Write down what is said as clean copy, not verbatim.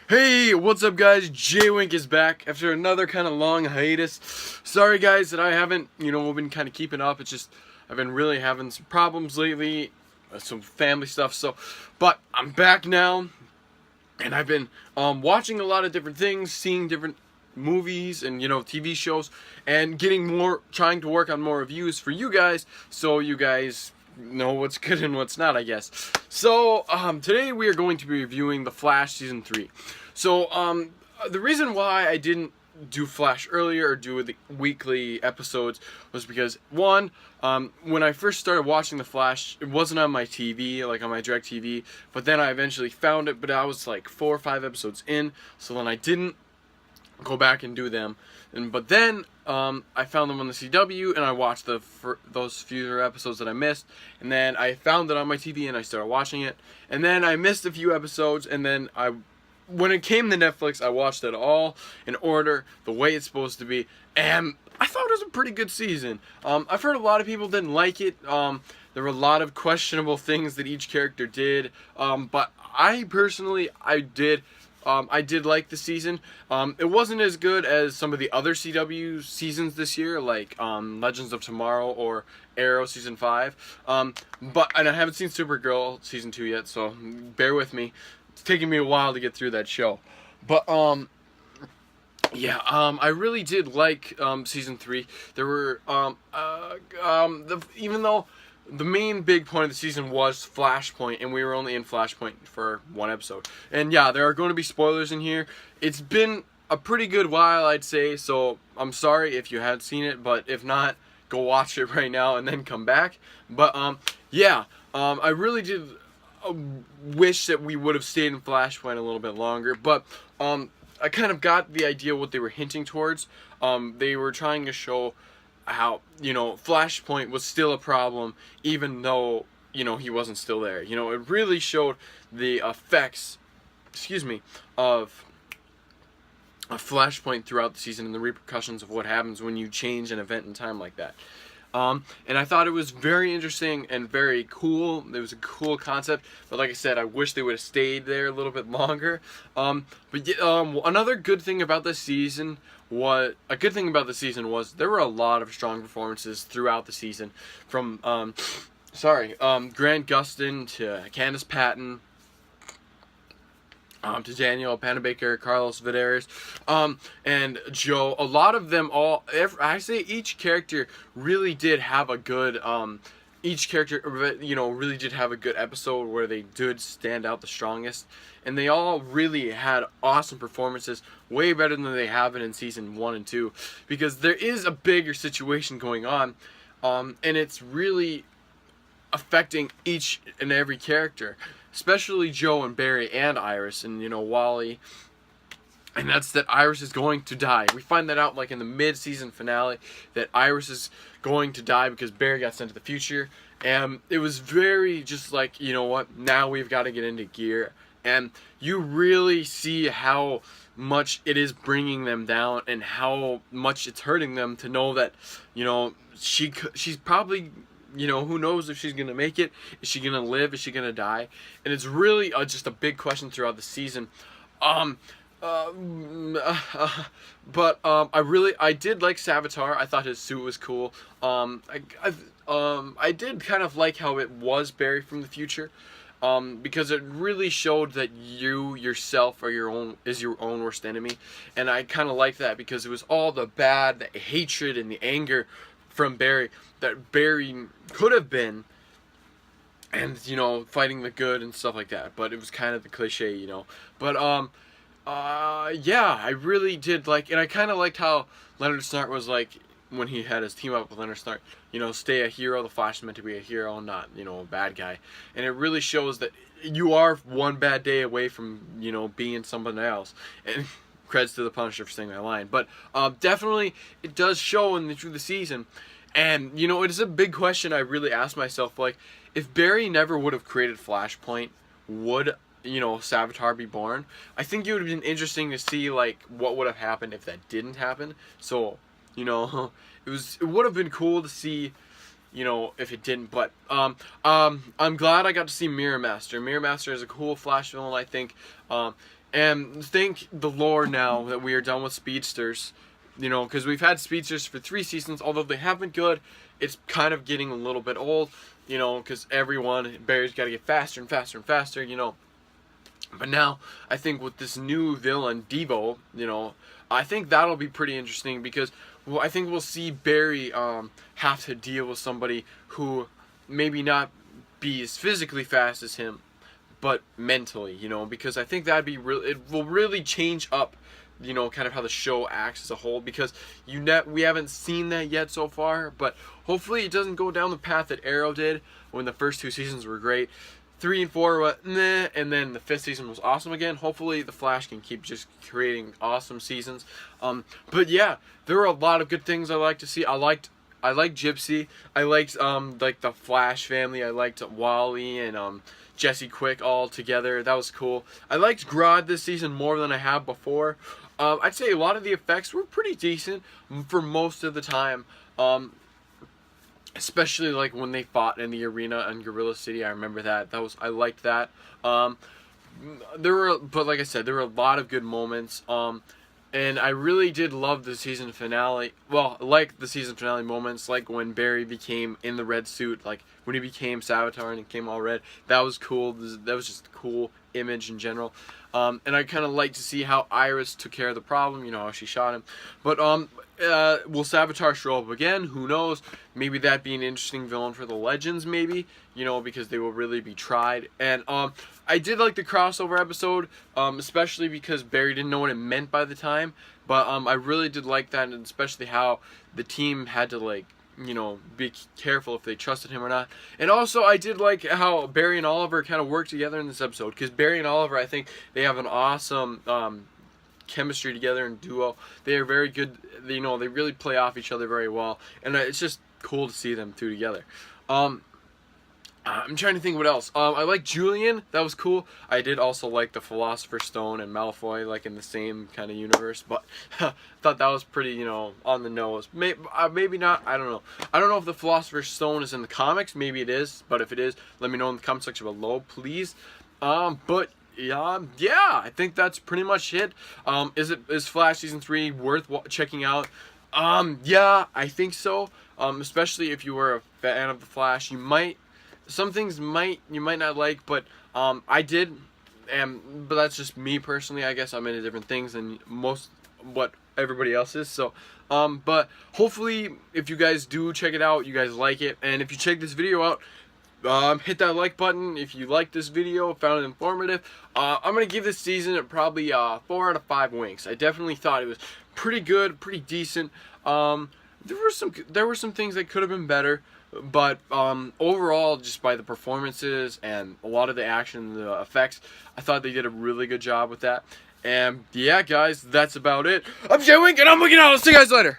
Hey, what's up guys? J-Wink is back after another kind of long hiatus. Sorry guys that I haven't, been kind of keeping up. It's just, I've been really having some problems lately, some family stuff, but I'm back now, and I've been watching a lot of different things, seeing different movies and, TV shows, and trying to work on more reviews for you guys, so you guys know what's good and what's not, I guess. So, today we are going to be reviewing The Flash Season 3. So, the reason why I didn't do Flash earlier or do the weekly episodes was because, one, when I first started watching The Flash, it wasn't on my TV, like on my DirecTV, but then I eventually found it, but I was like 4 or 5 episodes in, so then I didn't go back and do them. But then I found them on the CW, and I watched those few episodes that I missed, and then I found it on my TV and I started watching it, and then I missed a few episodes, and then when it came to Netflix, I watched it all in order, the way it's supposed to be, and I thought it was a pretty good season. I've heard a lot of people didn't like it. There were a lot of questionable things that each character did, but I personally, I did like the season. It wasn't as good as some of the other CW seasons this year, like Legends of Tomorrow or Arrow Season 5. And I haven't seen Supergirl Season 2 yet, so bear with me. It's taking me a while to get through that show. But, yeah, I really did like Season 3. There were, even though the main big point of the season was Flashpoint, and we were only in Flashpoint for 1 episode. And yeah, there are going to be spoilers in here. It's been a pretty good while, I'd say, so I'm sorry if you had seen it, but if not, go watch it right now and then come back. But, yeah, I really did wish that we would have stayed in Flashpoint a little bit longer, but, I kind of got the idea what they were hinting towards. They were trying to show how, Flashpoint was still a problem, even though, he wasn't still there. It really showed the effects, of Flashpoint throughout the season and the repercussions of what happens when you change an event in time like that. And I thought it was very interesting and very cool. It was a cool concept, but like I said, I wish they would have stayed there a little bit longer. Another good thing about this season was there were a lot of strong performances throughout the season, from Grant Gustin to Candice Patton, to Daniel Panabaker, Carlos Vidares, and Joe. A lot of them I say each character really did have a good, really did have a good episode where they did stand out the strongest. And they all really had awesome performances, way better than they have it in season 1 and 2. Because there is a bigger situation going on, and it's really affecting each and every character, especially Joe and Barry and Iris and, Wally. And that's that Iris is going to die. We find that out like in the mid-season finale, that Iris is going to die because Barry got sent to the future. And it was very just like, now we've got to get into gear. And you really see how much it is bringing them down and how much it's hurting them to know that, she's probably, who knows if she's going to make it? Is she going to live? Is she going to die? And it's really just a big question throughout the season. I did like Savitar. I thought his suit was cool. I did kind of like how it was Barry from the future. Because it really showed that you yourself are your own worst enemy, and I kind of liked that because it was all the bad, the hatred, and the anger from Barry that Barry could have been, and fighting the good and stuff like that. But it was kind of the cliche, But yeah, I really did like, and I kind of liked how Leonard Snart was like, when he had his team up with Leonard Snart, stay a hero. The Flash is meant to be a hero, not, a bad guy. And it really shows that you are one bad day away from, being someone else. And creds to the Punisher for saying that line. But definitely, it does show through the season. And, it is a big question I really asked myself, like, if Barry never would have created Flashpoint, would Savitar be born? I think it would have been interesting to see, like, what would have happened if that didn't happen. So, it would have been cool to see, if it didn't. But I'm glad I got to see Mirror Master. Mirror Master is a cool Flash villain, I think. And thank the Lord now that we are done with speedsters, you know, because we've had speedsters for 3 seasons. Although they have been good, it's kind of getting a little bit old, you know, because Barry's got to get faster and faster and faster, you know. But now, I think with this new villain, Devo, you know, I think that'll be pretty interesting because, well, I think we'll see Barry have to deal with somebody who maybe not be as physically fast as him, but mentally, you know, because I think that'd be it will really change up, you know, kind of how the show acts as a whole, because we haven't seen that yet so far, but hopefully it doesn't go down the path that Arrow did when the first 2 seasons were great. 3 and 4 were meh, and then the 5th season was awesome again. Hopefully the Flash can keep just creating awesome seasons. But yeah, there were a lot of good things I like to see. I liked Gypsy. I liked like the Flash family. I liked Wally and Jesse Quick all together. That was cool. I liked Grodd this season more than I have before. I'd say a lot of the effects were pretty decent for most of the time. Especially like when they fought in the arena in Gorilla City. I remember that. I liked that. But like I said, there were a lot of good moments. And I really did love the season finale. Well, like the season finale moments, like when Barry became in the red suit, like when he became Savitar and it came all red. That was cool. That was just a cool image in general. And I kind of like to see how Iris took care of the problem, you know, how she shot him. But will Savitar show up again? Who knows? Maybe that'd be an interesting villain for the Legends, maybe, you know, because they will really be tried. And I did like the crossover episode, especially because Barry didn't know what it meant by the time. But I really did like that, and especially how the team had to, like, you know, be careful if they trusted him or not. And also, I did like how Barry and Oliver kind of work together in this episode, because Barry and Oliver, I think they have an awesome chemistry together and duo. They are very good, you know, they really play off each other very well, and it's just cool to see them two together. I'm trying to think what else. I like Julian. That was cool. I did also like the Philosopher's Stone and Malfoy, like in the same kind of universe, but thought that was pretty, you know, on the nose. Maybe not. I don't know. I don't know if the Philosopher's Stone is in the comics. Maybe it is, but if it is, let me know in the comment section below, please. But yeah, I think that's pretty much it. Is Flash season 3 worth checking out? Yeah, I think so. Especially if you were a fan of the Flash, some things you might not like, but I did, but that's just me personally. I guess I'm into different things than what everybody else is. So, but hopefully, if you guys do check it out, you guys like it, and if you check this video out, hit that like button if you like this video, found it informative. I'm gonna give this season probably 4 out of 5 winks. I definitely thought it was pretty good, pretty decent. There were some things that could have been better. But overall, just by the performances and a lot of the action and the effects, I thought they did a really good job with that. And yeah, guys, that's about it. I'm Jay Wink, and I'm looking out. I'll see you guys later.